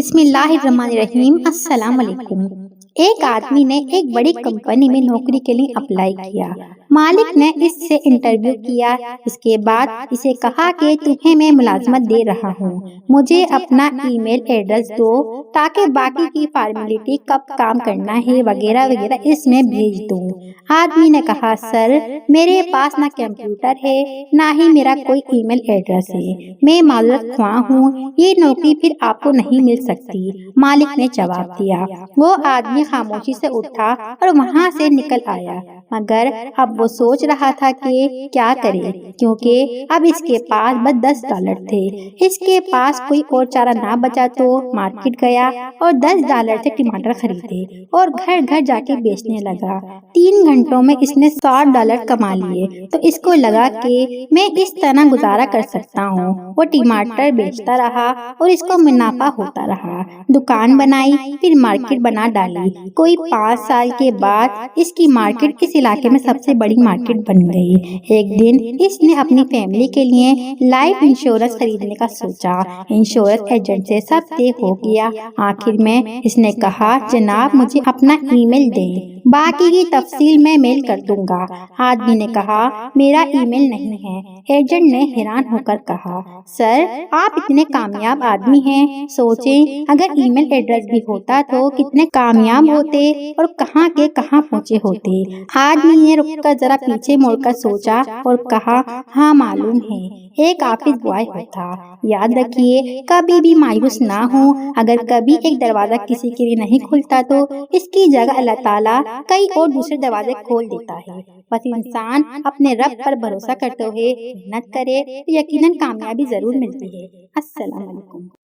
بسم اللہ الرحمن الرحیم۔ السلام علیکم۔ ایک آدمی نے ایک بڑی کمپنی میں نوکری کے لیے اپلائی کیا۔ مالک نے اس سے انٹرویو کیا۔ اس کے بعد اسے کہا کہ تمہیں میں ملازمت دے رہا ہوں، مجھے اپنا ای میل ایڈریس دو تاکہ باقی کی فارمیلٹی کب کام کرنا ہے وغیرہ وغیرہ اس میں بھیج دوں۔ آدمی نے کہا سر میرے پاس نہ کمپیوٹر ہے نہ ہی میرا کوئی ای میل ایڈریس ہے، میں معذرت خواہ ہوں، یہ نوکری پھر آپ کو نہیں مل سکتی۔ مالک نے جواب دیا۔ وہ آدمی خاموشی سے اٹھا اور وہاں سے نکل آیا، مگر اب وہ سوچ رہا تھا کہ کیا کرے، کیونکہ اب اس کے پاس بس $10 تھے۔ اس کے پاس کوئی اور چارہ نہ بچا تو مارکیٹ گیا اور $10 سے ٹماٹر خریدے اور گھر گھر جا کے بیچنے لگا۔ 3 گھنٹوں میں اس نے $60 کما لیے تو اس کو لگا کہ میں اس طرح گزارا کر سکتا ہوں۔ وہ ٹماٹر بیچتا رہا اور اس کو منافع ہوتا رہا۔ دکان بنائی، پھر مارکیٹ بنا ڈالی۔ کوئی 5 سال کے بعد اس کی مارکیٹ اس علاقے میں سب سے بڑی مارکیٹ بن گئی۔ ایک دن اس نے اپنی فیملی کے لیے لائف انشورنس خریدنے کا سوچا۔ انشورنس ایجنٹ سے سب طے ہو گیا۔ آخر میں اس نے کہا جناب مجھے اپنا ای میل دیں، باقی کی تفصیل میں میل کر دوں گا۔ آدمی نے کہا میرا ای میل نہیں ہے۔ ایجنٹ نے حیران ہو کر کہا سر آپ اتنے کامیاب آدمی ہیں، سوچیں اگر ای میل ایڈریس بھی ہوتا تو کتنے کامیاب ہوتے اور کہاں کے کہاں پہنچے ہوتے۔ آدمی نے رک کر ذرا پیچھے مڑ کر سوچا اور کہا ہاں معلوم ہے، ایک آفس بوائے ہوتا۔ یاد رکھیے کبھی بھی مایوس نہ ہوں، اگر کبھی ایک دروازہ کسی کے لیے نہیں کھلتا تو اس کی جگہ اللہ تعالیٰ کئی اور دوسرے دروازے کھول دیتا ہے۔ بس انسان اپنے رب پر بھروسہ کرتے ہوئے محنت کرے تو یقیناً کامیابی ضرور ملتی ہے۔ السلام علیکم۔